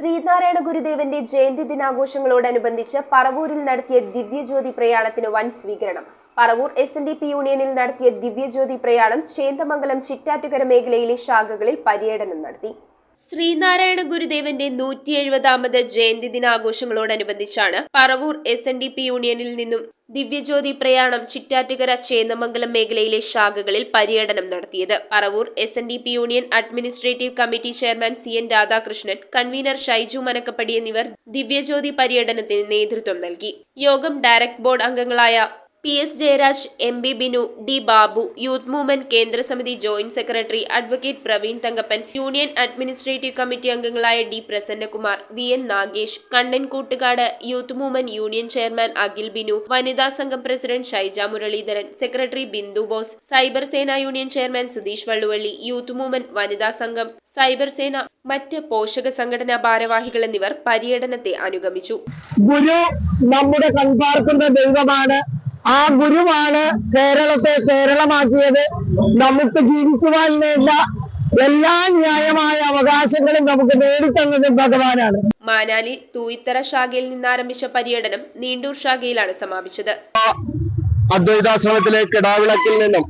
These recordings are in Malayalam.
ശ്രീനാരായണ ഗുരുദേവന്റെ ജയന്തി ദിനാഘോഷങ്ങളോടനുബന്ധിച്ച് പറവൂരിൽ നടത്തിയ ദിവ്യജ്യോതി പ്രയാണത്തിന് വൻ സ്വീകരണം. പറവൂർ SNDP യൂണിയനിൽ നടത്തിയ ദിവ്യജ്യോതി പ്രയാണം ചേന്ദമംഗലം ചിറ്റാറ്റുകര മേഖലയിലെ ശാഖകളിൽ പര്യടനം നടത്തി. ശ്രീനാരായണ ഗുരുദേവന്റെ 170ാമത് ജയന്തി ദിനാഘോഷങ്ങളോടനുബന്ധിച്ചാണ് പറവൂർ SNDP യൂണിയനിൽ നിന്നും ദിവ്യജ്യോതി പ്രയാണം ചിറ്റാറ്റുകര ചേന്ദമംഗലം മേഖലയിലെ ശാഖകളിൽ പര്യടനം നടത്തിയത്. Paravur SNDP union administrative committee chairman CN Radhakrishnan, convener Shaiju Manakkappady എന്നിവർ ദിവ്യജ്യോതി പര്യടനത്തിന് നേതൃത്വം നൽകി. യോഗം ഡയറക്ട് ബോർഡ് അംഗങ്ങളായ PS Jayaraj, MB Binu, D Babu, youth movement കേന്ദ്ര സമിതി joint secretary advocate Praveen Thankappan, union administrative committee അംഗങ്ങളായ D Prasannakumar, VN Nagesh, Kannan Koottukad, youth movement union chairman Akhil Binu, വനിതാ സംഘം president Shaija Muraleedharan, secretary Bindu Bose, cyber സേന union chairman Sudheesh Valluvally, youth movement വനിതാ സംഘം, സൈബർ സേന, മറ്റ് പോഷക സംഘടനാ ഭാരവാഹികൾ എന്നിവർ പര്യടനത്തെ അനുഗമിച്ചു. ഗുരു നമ്മുടെ കൺപാർക്കുന്ന ദൈവമാണ്. ആ ഗുരുവാണ് കേരളത്തെ കേരളമാക്കിയത്. നമുക്ക് ജീവിക്കുവാൻ വേണ്ട എല്ലാ ന്യായമായ അവകാശങ്ങളും നമുക്ക് നേടിത്തന്നത് ഭഗവാനാണ്. മാനാലി തൂയിത്തറ ശാഖയിൽ നിന്നാരംഭിച്ച പര്യടനം നീണ്ടൂർ ശാഖയിലാണ് സമാപിച്ചത്. അദ്വൈതാശ്രമത്തിലെ കിടാവിളക്കിൽ നിന്നും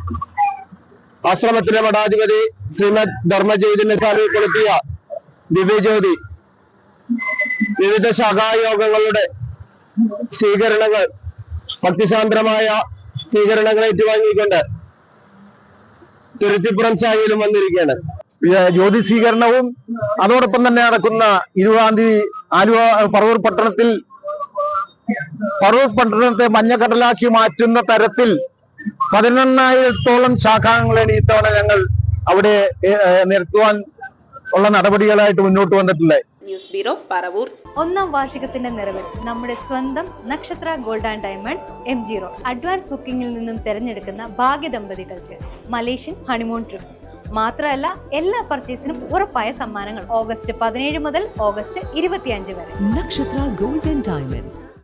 ആശ്രമത്തിലെ മഠാധിപതി ശ്രീമദ് ധർമ്മചൈതന്യ സ്വാമി കൊളുത്തിയ ദിവ്യജ്യോതി വിവിധ ശാഖായോഗങ്ങളുടെ സ്വീകരണങ്ങൾ, ഭക്തിസാന്ദ്രമായ സ്വീകരണങ്ങൾ ഏറ്റുവാങ്ങിക്കൊണ്ട് തുരുത്തിപ്പുറം ശാഖയിലും വന്നിരിക്കുകയാണ്. ജ്യോതി സ്വീകരണവും അതോടൊപ്പം തന്നെ നടക്കുന്ന 20-ാം തീയതി ആലുവ പറവൂർ പട്ടണത്തെ മഞ്ഞക്കടലാക്കി മാറ്റുന്ന തരത്തിൽ 11,000-ഓളം ശാഖാംഗങ്ങളാണ് ഇത്തവണ ഞങ്ങൾ അവിടെ നിർത്തുവാൻ ഉള്ള നടപടികളായിട്ട് മുന്നോട്ട് വന്നിട്ടുള്ളത്. News bureau, Paravur. 1ാം വാർഷികത്തിന്റെ നിറവിൽ നമ്മുടെ സ്വന്തം Nakshatra gold and diamonds M0 advance ബുക്കിംഗിൽ നിന്നും തിരഞ്ഞെടുക്കുന്ന ഭാഗ്യ ദമ്പതികൾക്ക് മലേഷ്യൻ ഹണിമൂൺ ട്രിപ്പ്. മാത്രമല്ല, എല്ലാ പർച്ചേസിനും ഉറപ്പായ സമ്മാനങ്ങൾ. ഓഗസ്റ്റ് 17 മുതൽ ഓഗസ്റ്റ് 25 വരെ. നക്ഷത്ര ഗോൾഡ് ആൻഡ് ഡയമണ്ട്സ്.